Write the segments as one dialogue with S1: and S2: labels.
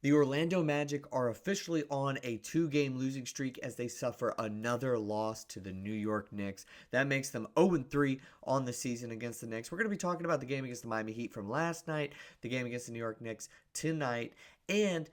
S1: The Orlando Magic are officially on a 2-game losing streak as they suffer another loss to the New York Knicks. That makes them 0-3 on the season against the Knicks. We're going to be talking about the game against the Miami Heat from last night, the game against the New York Knicks tonight, and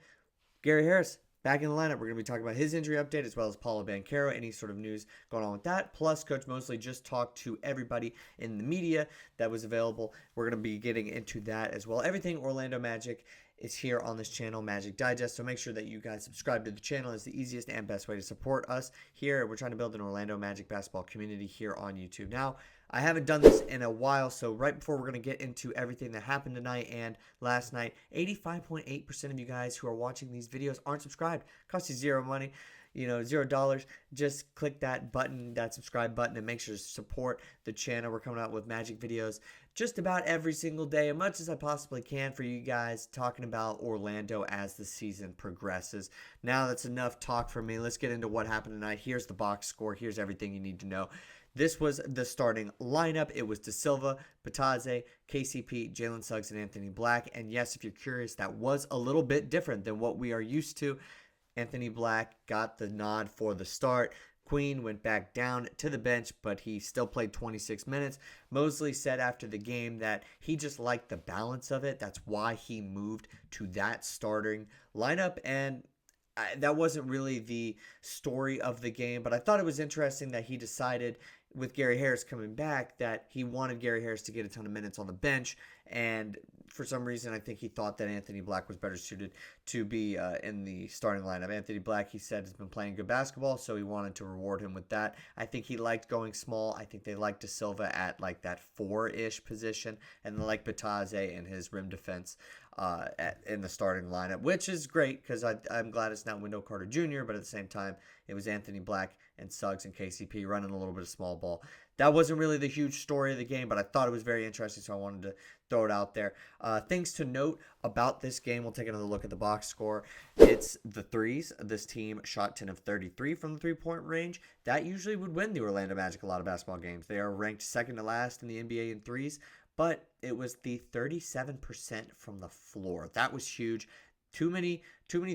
S1: Gary Harris back in the lineup. We're going to be talking about his injury update as well as Paolo Banchero, any sort of news going on with that. Plus, Coach Mosley just talked to everybody in the media that was available. We're going to be getting into that as well. Everything Orlando Magic is here on this channel, Magic Digest. So make sure that you guys subscribe to the channel. It's the easiest and best way to support us here. We're trying to build an Orlando Magic basketball community here on YouTube. Now, I haven't done this in a while, so right before we're going to get into everything that happened tonight and last night, 85.8% of you guys who are watching these videos aren't subscribed. It costs you zero money. $0. Just click that button, that subscribe button, and make sure to support the channel. We're coming out with Magic videos just about every single day, as much as I possibly can for you guys, talking about Orlando as the season progresses. Now that's enough talk for me. Let's get into what happened tonight. Here's the box score. Here's everything you need to know. This was the starting lineup. It was De Silva, Bitadze, KCP, Jalen Suggs, and Anthony Black. And yes, if you're curious, that was a little bit different than what we are used to. Anthony Black got the nod for the start. Queen went back down to the bench, but he still played 26 minutes. Mosley said after the game that he just liked the balance of it. That's why he moved to that starting lineup. And that wasn't really the story of the game, but I thought it was interesting that he decided with Gary Harris coming back that he wanted Gary Harris to get a ton of minutes on the bench, and for some reason I think he thought that Anthony Black was better suited to be in the starting lineup. Anthony Black, he said, has been playing good basketball, so he wanted to reward him with that. I think he liked going small. I think they liked De Silva at like that 4-ish position, and they like Bitadze in his rim defense in the starting lineup, which is great because I'm glad it's not Wendell Carter Jr., but at the same time, it was Anthony Black and Suggs and KCP running a little bit of small ball. That wasn't really the huge story of the game, but I thought it was very interesting, so I wanted to throw it out there. Things to note about this game, we'll take another look at the box score. It's the threes. This team shot 10 of 33 from the three-point range. That usually would win the Orlando Magic a lot of basketball games. They are ranked second to last in the NBA in threes, but it was the 37% from the floor. That was huge. Too many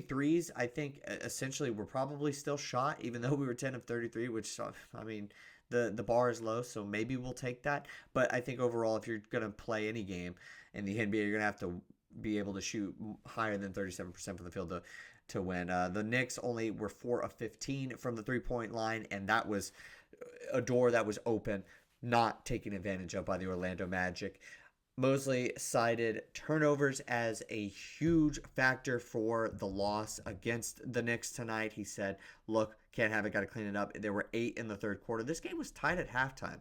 S1: threes, I think, essentially were probably still shot, even though we were 10 of 33, which, I mean, the bar is low, so maybe we'll take that. But I think overall, if you're going to play any game in the NBA, you're going to have to be able to shoot higher than 37% from the field to win. The Knicks only were 4 of 15 from the three-point line, and that was a door that was open, not taken advantage of by the Orlando Magic. Mosley cited turnovers as a huge factor for the loss against the Knicks tonight. He said, look, can't have it, got to clean it up. There were 8 in the third quarter. This game was tied at halftime.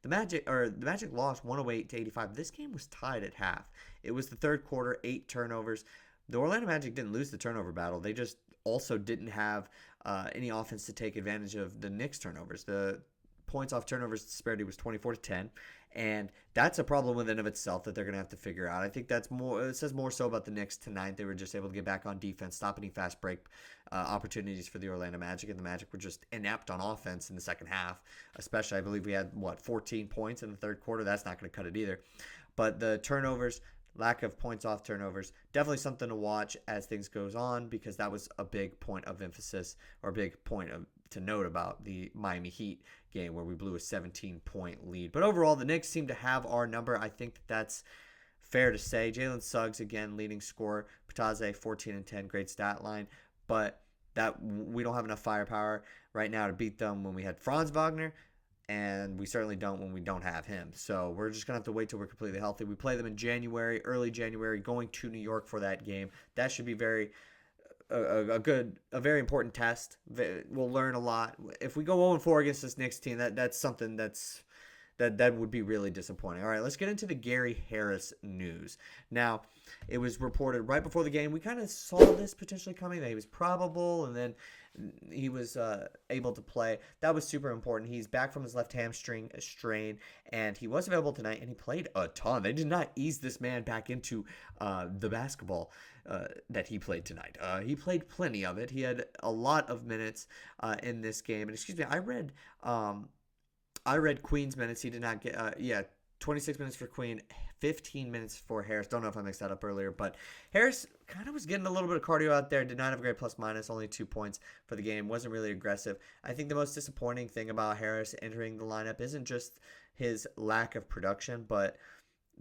S1: The Magic lost 108-85. This game was tied at half. It was the third quarter, 8 turnovers. The Orlando Magic didn't lose the turnover battle. They just also didn't have any offense to take advantage of the Knicks turnovers. The points off turnovers disparity was 24-10. And that's a problem within of itself that they're going to have to figure out. I think that's more. It says more so about the Knicks tonight. They were just able to get back on defense, stop any fast break opportunities for the Orlando Magic, and the Magic were just inept on offense in the second half. Especially, I believe we had 14 points in the third quarter. That's not going to cut it either. But the turnovers, lack of points off turnovers, definitely something to watch as things goes on, because that was a big point of emphasis, or a big point to note about the Miami Heat game where we blew a 17-point lead. But overall, the Knicks seem to have our number. I think that's fair to say. Jalen Suggs, again, leading scorer. Bitadze, 14 and 10, great stat line. But that we don't have enough firepower right now to beat them when we had Franz Wagner, and we certainly don't when we don't have him. So we're just going to have to wait till we're completely healthy. We play them in January, early January, going to New York for that game. That should be a very important test. We'll learn a lot. If we go 0-4 against this Knicks team, that's something that would be really disappointing. All right, let's get into the Gary Harris news. Now, it was reported right before the game. We kind of saw this potentially coming, that he was probable, and then he was able to play. That was super important. He's back from his left hamstring strain, and he was available tonight, and he played a ton. They did not ease this man back into the basketball that he played tonight. He played plenty of it. He had a lot of minutes in this game. And excuse me, I read Queen's minutes. He did not get 26 minutes for Queen, 15 minutes for Harris. Don't know if I mixed that up earlier, but Harris kind of was getting a little bit of cardio out there. Did not have a great plus minus, only 2 points for the game. Wasn't really aggressive. I think the most disappointing thing about Harris entering the lineup isn't just his lack of production, but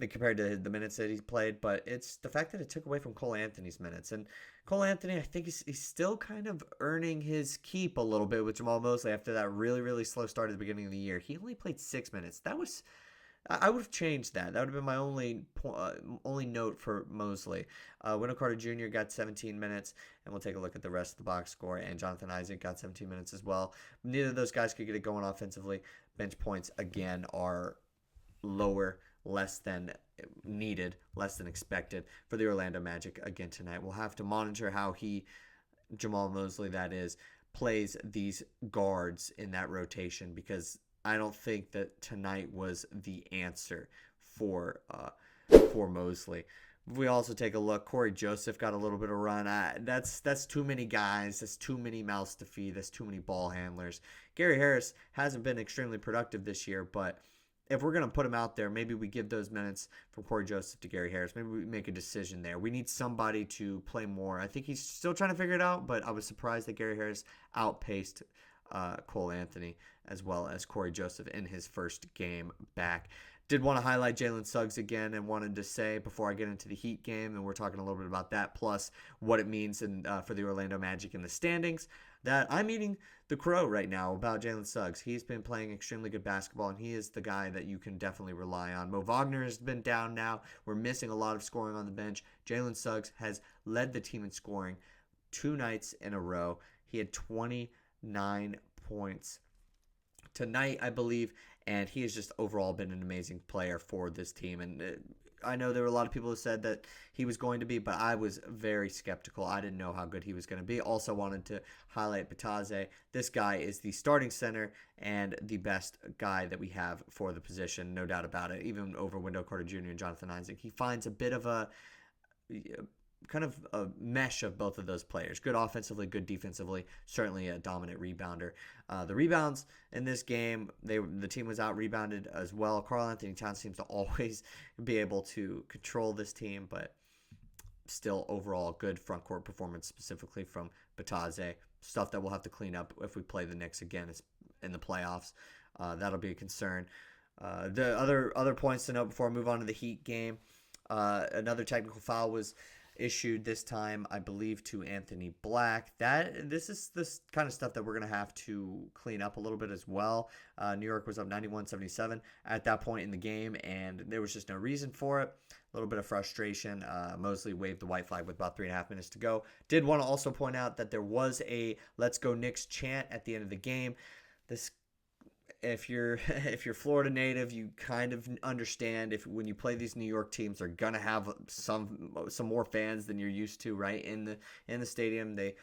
S1: compared to the minutes that he played, but it's the fact that it took away from Cole Anthony's minutes. And Cole Anthony, I think he's still kind of earning his keep a little bit with Jamahl Mosley after that really, really slow start at the beginning of the year. He only played 6 minutes. I would have changed that. That would have been my only note for Mosley. Wendell Carter Jr. got 17 minutes, and we'll take a look at the rest of the box score. And Jonathan Isaac got 17 minutes as well. Neither of those guys could get it going offensively. Bench points, again, are lower, less than needed, less than expected for the Orlando Magic again tonight. We'll have to monitor how Jamahl Mosley, that is, plays these guards in that rotation, because I don't think that tonight was the answer for Mosley. We also take a look. Corey Joseph got a little bit of run. That's too many guys. That's too many mouths to feed. That's too many ball handlers. Gary Harris hasn't been extremely productive this year, but if we're going to put him out there, maybe we give those minutes from Corey Joseph to Gary Harris. Maybe we make a decision there. We need somebody to play more. I think he's still trying to figure it out, but I was surprised that Gary Harris outpaced Cole Anthony as well as Corey Joseph in his first game back. Did want to highlight Jalen Suggs again, and wanted to say before I get into the Heat game, and we're talking a little bit about that, plus what it means for the Orlando Magic in the standings, that I'm eating the crow right now about Jalen Suggs. He's been playing extremely good basketball, and he is the guy that you can definitely rely on. Mo Wagner has been down now. We're missing a lot of scoring on the bench. Jalen Suggs has led the team in scoring 2 nights in a row. He had 29 points tonight, I believe, and he has just overall been an amazing player for this team. And I know there were a lot of people who said that he was going to be, but I was very skeptical. I didn't know how good he was going to be. Also wanted to highlight Bataze. This guy is the starting center and the best guy that we have for the position, no doubt about it, even over Wendell Carter Jr. and Jonathan Isaac. He finds a bit of a kind of a mesh of both of those players. Good offensively, good defensively, certainly a dominant rebounder. The rebounds in this game, the team was out-rebounded as well. Karl-Anthony Towns seems to always be able to control this team, but still overall good front court performance, specifically from Bataze. Stuff that we'll have to clean up if we play the Knicks again in the playoffs. That'll be a concern. The other points to note before I move on to the Heat game, another technical foul was issued this time, I believe, to Anthony Black. This is this kind of stuff that we're going to have to clean up a little bit as well. New York was up 91-77 at that point in the game, and there was just no reason for it. A little bit of frustration. Mosley waved the white flag with about 3.5 minutes to go. Did want to also point out that there was a "Let's Go Knicks" chant at the end of the game. If you're Florida native, you kind of understand when you play these New York teams, they're gonna have some more fans than you're used to, right? In the stadium, they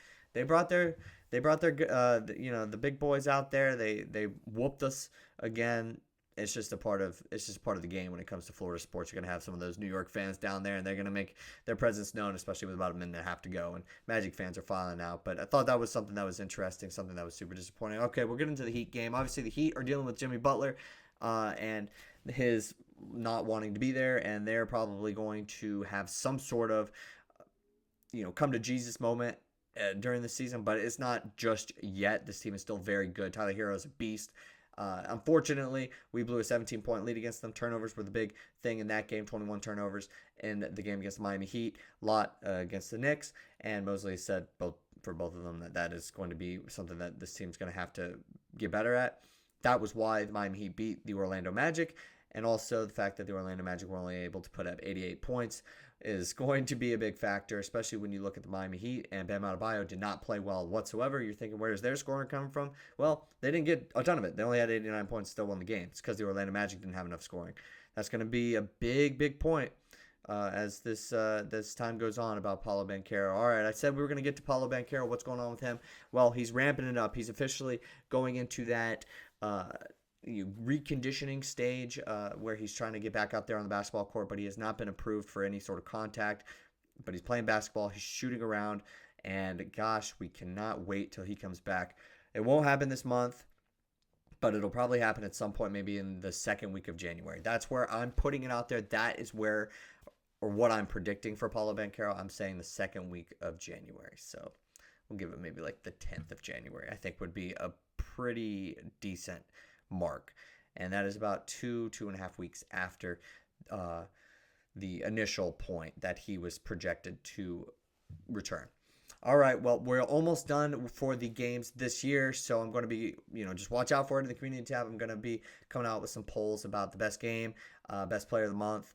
S1: brought their the big boys out there. They whooped us again. It's just a part of the game when it comes to Florida sports. You're gonna have some of those New York fans down there, and they're gonna make their presence known, especially with about a minute and a half to go. And Magic fans are filing out. But I thought that was something that was interesting, something that was super disappointing. Okay, we're getting to the Heat game. Obviously, the Heat are dealing with Jimmy Butler, and his not wanting to be there, and they're probably going to have some sort of come to Jesus moment during the season. But it's not just yet. This team is still very good. Tyler Hero is a beast. Unfortunately, we blew a 17-point lead against them. Turnovers were the big thing in that game, 21 turnovers in the game against the Miami Heat, a lot against the Knicks, and Mosley said for both of them that is going to be something that this team's going to have to get better at. That was why the Miami Heat beat the Orlando Magic, and also the fact that the Orlando Magic were only able to put up 88 points is going to be a big factor, especially when you look at the Miami Heat, and Bam Adebayo did not play well whatsoever. You're thinking, where is their scoring coming from? Well, they didn't get a ton of it. They only had 89 points, still won the game. It's because the Orlando Magic didn't have enough scoring. That's going to be a big point as this time goes on about Paolo Banchero. All right, I said we were going to get to Paolo Banchero. What's going on with him? Well, he's ramping it up. He's officially going into that reconditioning stage where he's trying to get back out there on the basketball court, but he has not been approved for any sort of contact. But he's playing basketball, he's shooting around, and gosh, we cannot wait till he comes back. It won't happen this month, but it'll probably happen at some point, maybe in the second week of January. That's where I'm putting it out there. That is where, or what I'm predicting for Paolo Banchero. I'm saying the second week of January. So we'll give it maybe like the 10th of January, I think would be a pretty decent mark. And that is about 2.5 weeks after the initial point that he was projected to return. All right, well, we're almost done for the games this year, so I'm going to be, just watch out for it in the community tab. I'm going to be coming out with some polls about the best game, best player of the month,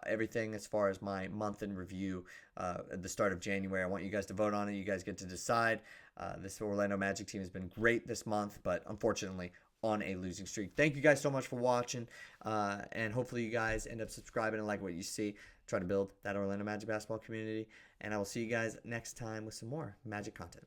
S1: everything as far as my month in review at the start of January. I want you guys to vote on it. You guys get to decide. This Orlando Magic team has been great this month, but unfortunately on a losing streak. Thank you guys so much for watching, and hopefully you guys end up subscribing and like what you see. Try to build that Orlando Magic basketball community, and I will see you guys next time with some more Magic content.